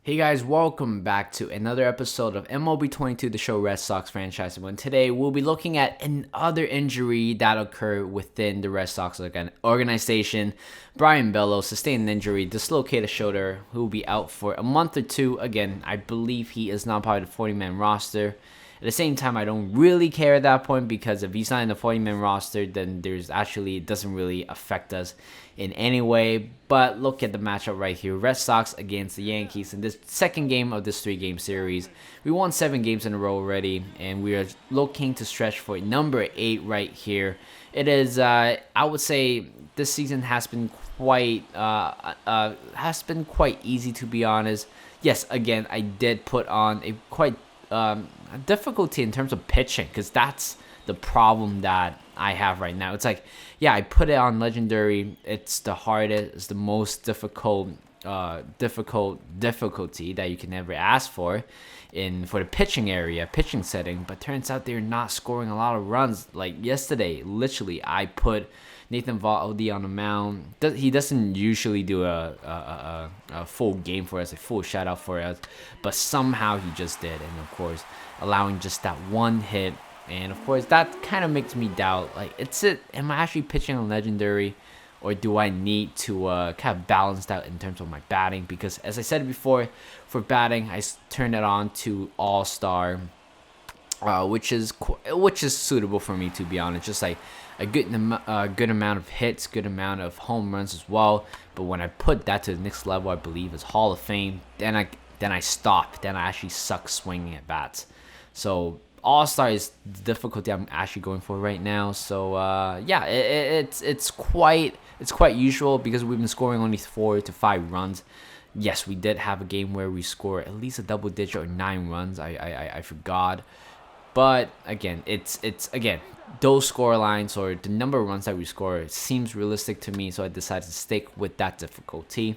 Hey guys, welcome back to another episode of MLB 22, the show Red Sox franchise. And today we'll be looking at another injury that occurred within the Red Sox organization. Brian Bello sustained an injury, dislocated shoulder, who will be out for a month or two. Again, I believe he is not part of the 40-man roster. At the same time, I don't really care at that point because if he's not in the 40-man roster, then it doesn't really affect us in any way. But look at the matchup right here. Red Sox against the Yankees in this second game of this 3-game series. We won 7 games in a row already, and we are looking to stretch for number 8 right here. It is, I would say, this season has been quite easy, to be honest. Yes, again, I did put on a quite difficulty in terms of pitching, because that's the problem that I have right now. It's like, yeah, I put it on legendary. It's the hardest, it's the most difficulty that you can ever ask for for the pitching setting. But turns out they're not scoring a lot of runs. Like yesterday, literally, I put Nathan Valdi on the mound. He doesn't usually do a full game for us, a full shutout for us, but somehow he just did. And of course, allowing just that one hit. And of course, that kind of makes me doubt, like, am I actually pitching on legendary, or do I need to kind of balance out in terms of my batting? Because as I said before, for batting, I turned it on to All-Star, which is suitable for me, to be honest. Just like a good amount of hits, good amount of home runs as well. But when I put that to the next level, I believe is Hall of Fame. Then I stop. Then I actually suck swinging at bats. So All-Star is the difficulty I'm actually going for right now. So yeah, it's quite usual because we've been scoring only 4 to 5 runs. Yes, we did have a game where we scored at least a double digit or 9 runs. I forgot. But again, it's those score lines or the number of runs that we score seems realistic to me, so I decided to stick with that difficulty.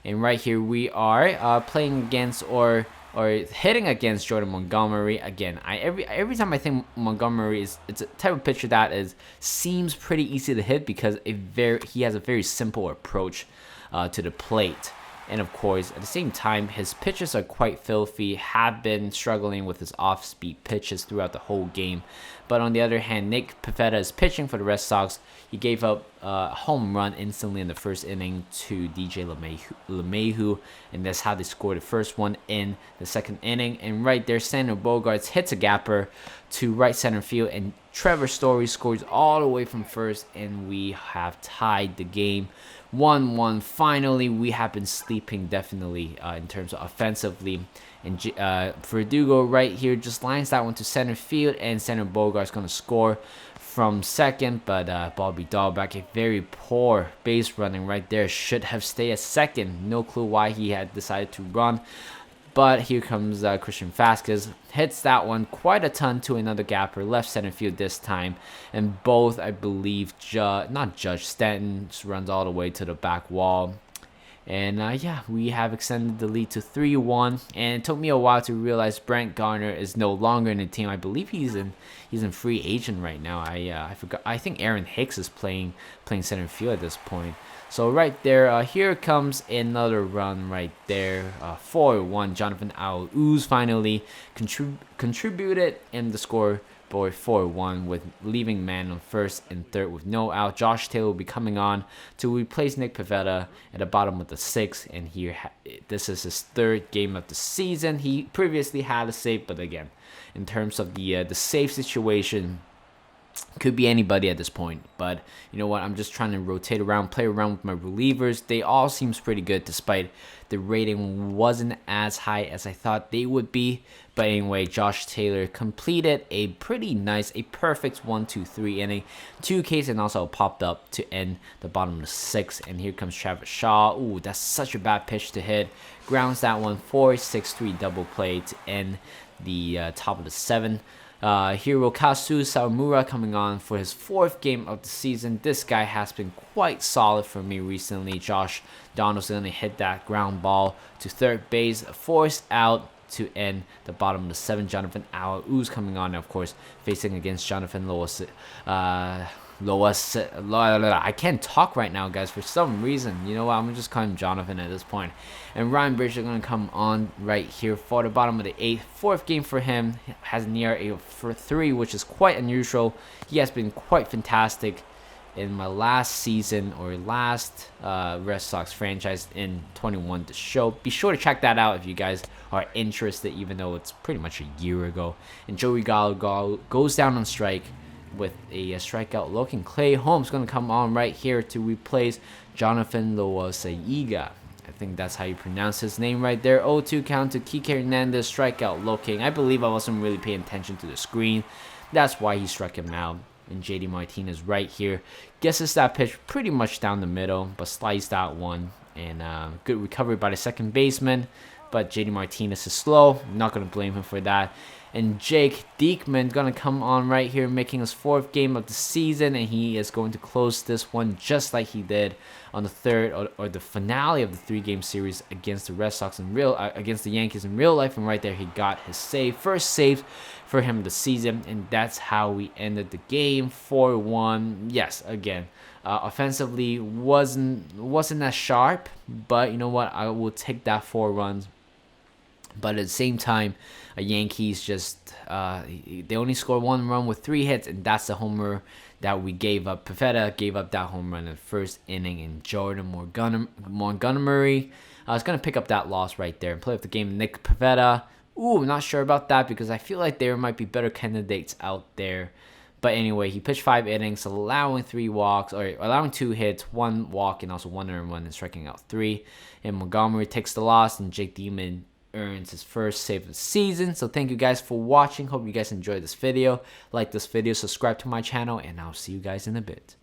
And right here we are playing against or hitting against Jordan Montgomery. Again, every time I think Montgomery it's a type of pitcher that seems pretty easy to hit because he has a very simple approach to the plate. And of course, at the same time, his pitches are quite filthy, have been struggling with his off-speed pitches throughout the whole game. But on the other hand, Nick Pivetta is pitching for the Red Sox. He gave up a home run instantly in the first inning to DJ LeMahieu, and that's how they scored the first one in the second inning. And right there, Sander Bogaerts hits a gapper to right center field, and Trevor Story scores all the way from first, and we have tied the game 1-1. Finally, we have been sleeping definitely in terms of offensively. And Verdugo right here just lines that one to center field, and Sander Bogaerts going to score from second, but Bobby Dahlbeck, a very poor base running right there, should have stayed at second. No clue why he had decided to run. But here comes Christian Vasquez, hits that one quite a ton to another gapper, left center field this time. And both, I believe, Stanton runs all the way to the back wall. And yeah, we have extended the lead to 3-1. And it took me a while to realize Brent Garner is no longer in the team. I believe he's in free agent right now. I forgot. I think Aaron Hicks is playing center field at this point. So right there, here comes another run right there. 4-1. Jonathan Aouz finally contributed in the scoreboard 4-1 with leaving man on first and third with no out. Josh Taylor will be coming on to replace Nick Pivetta at the bottom of the 6th. And here, this is his 3rd game of the season. He previously had a save, but again, in terms of the save situation, could be anybody at this point. But you know what? I'm just trying to rotate around, play around with my relievers. They all seems pretty good despite the rating wasn't as high as I thought they would be. But anyway, Josh Taylor completed a perfect 1-2-3 inning. 2 Ks and also popped up to end the bottom of the 6th. And here comes Travis Shaw. Ooh, that's such a bad pitch to hit. Grounds that one 4-6-3 double play to end the top of the 7th. Hirokazu Sawamura coming on for his 4th game of the season. This guy has been quite solid for me recently. Josh Donaldson hit that ground ball to third base, forced out to end the bottom of the 7th. Jonathan Aouz coming on, of course, facing against Jonathan Lois. I can't talk right now, guys, for some reason. You know what? I'm just calling him Jonathan at this point. And Ryan Bridge are going to come on right here for the bottom of the 8th. 4th game for him. Has an ERA for 3, which is quite unusual. He has been quite fantastic in my last season, or last Red Sox franchise in 21 to show. Be sure to check that out if you guys are interested, even though it's pretty much a year ago. And Joey Gallo goes down on strike with a strikeout look, and Clay Holmes going to come on right here to replace Jonathan Loaizaga. I think that's how you pronounce his name right there. 0-2 count to Kike Hernandez, strikeout looking. I believe I wasn't really paying attention to the screen. That's why he struck him out. And JD Martinez right here guesses that pitch pretty much down the middle, but slides that one. And good recovery by the second baseman. But JD Martinez is slow. I'm not going to blame him for that. And Jake Diekman going to come on right here, making his 4th game of the season. And he is going to close this one just like he did on the third, or the finale of the 3-game series against the Red Sox against the Yankees in real life. And right there, he got his save. First save for him this season. And that's how we ended the game, 4-1. Yes, again, offensively wasn't as sharp. But you know what? I will take that 4 runs. But at the same time, Yankees just they only scored 1 run with 3 hits, and that's the homer that we gave up. Pivetta gave up that home run in the first inning, and Jordan Montgomery is going to pick up that loss right there and play up the game. Nick Pivetta, I'm not sure about that, because I feel like there might be better candidates out there. But anyway, he pitched 5 innings, allowing 2 hits, 1 walk, and also 1 earned run, and striking out 3. And Montgomery takes the loss, and Jake Diekman earns his first save of the season. So thank you guys for watching. Hope you guys enjoyed this video. Like this video, subscribe to my channel, and I'll see you guys in a bit.